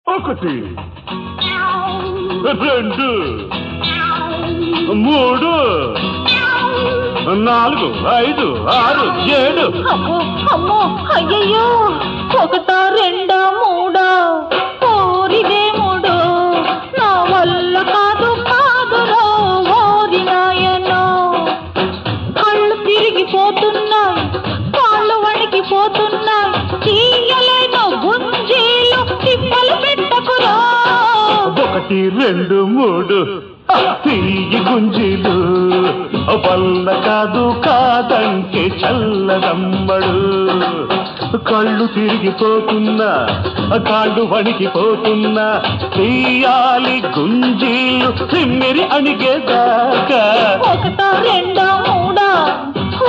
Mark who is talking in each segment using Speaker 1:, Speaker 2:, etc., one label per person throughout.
Speaker 1: ఒకటి, రెండు, మూడు, నాలుగు, ఐదు, ఆరు, ఏడు.
Speaker 2: అమ్మో అమ్మో అయ్యయ్యో, ఒకటా రెండా మూడా, ఓరిదే మూడు, నా వల్ల కాదు కాదురో ఓరి నాయనో. కళ్ళు తిరిగిపోతున్నాయి, కాళ్ళు వణికిపోతున్నాయి, తీయలేను గుంజీలు తిప్పలు పెట్టకురా.
Speaker 1: ఒకటి, రెండు, మూడు, తీయి గుంజీలు, వల్ల కాదు కాదంటే చల్లదమ్మడు. కళ్ళు తిరిగిపోతున్నా, కాళ్ళు వణికిపోతున్నా, తీయాలి గుంజీలు తిమ్మిరి అణిగేదాకా.
Speaker 2: ఒకటా రెండా మూడా,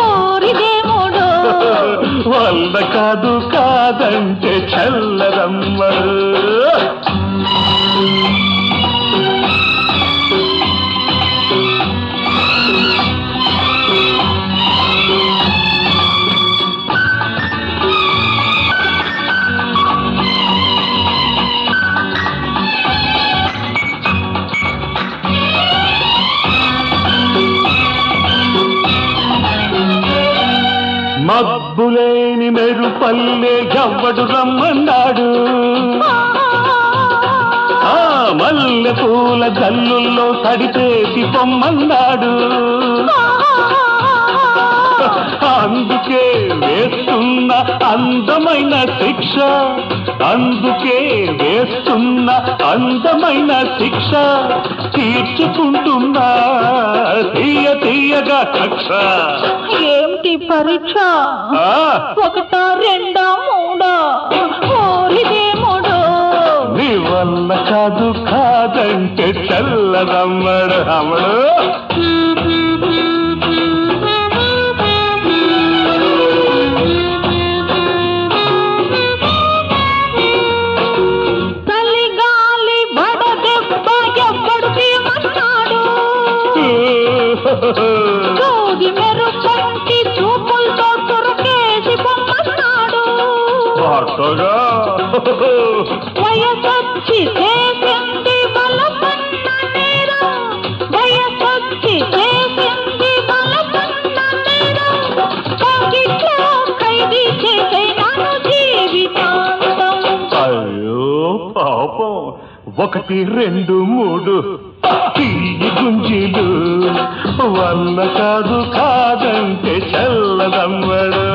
Speaker 2: ఓరిదే మూడు,
Speaker 1: వల్ల కాదు కాదంటే చల్లదమ్మడు. మబ్బులేని మెరుపల్లే ఎవ్వడు రమ్మన్నాడు, ఆ మల్లె పూల జల్లుల్లో తడిపేసి పొమ్మన్నాడు. అందుకే వేస్తున్న అందమైన శిక్ష, అందుకే వేస్తున్న అందమైన శిక్ష, తీర్చుకుంటున్నా తీయ తీయగా కక్ష.
Speaker 2: ఏమిటి పరీక్ష? ఒకటా రెండా మూడా, ఓరిదే మూడు,
Speaker 1: నీ వల్ల కాదు కాదంటే చల్లదమ్మడు అమ్మడు.
Speaker 2: చలిగాలి వడదెబ్బ ఎవ్వడు తీయమన్నాడు, జోగి మెరుపంటి చూపులతో తురకేసి పొమ్మన్నాడు. వయసొచ్చి చేసింది బలపన్న నేరం, వయసొచ్చి చేసింది బలపన్న నేరం, కోగిట్లో ఖైదీ చేసే నన్ను జీవితాంతం.
Speaker 1: అయ్యో పాపం. ఒకటి, రెండు, మూడు, తీయి గుంజీలు, వల్ల కాదు కాదంటే చల్లదమ్మడు.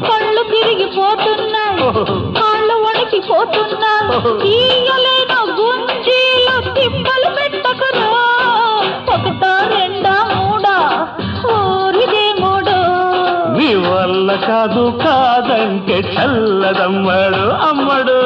Speaker 2: కళ్ళు తిరిగిపోతున్నాయి, కాళ్ళు వణికిపోతున్నాయి, తీయలేను గుంజీలు తిప్పలు పెట్టకురా. ఒకటా రెండా మూడా, ఊరిదే మూడు,
Speaker 1: నీ వల్ల కాదు కాదంటే చల్లదమ్మడు అమ్మడు.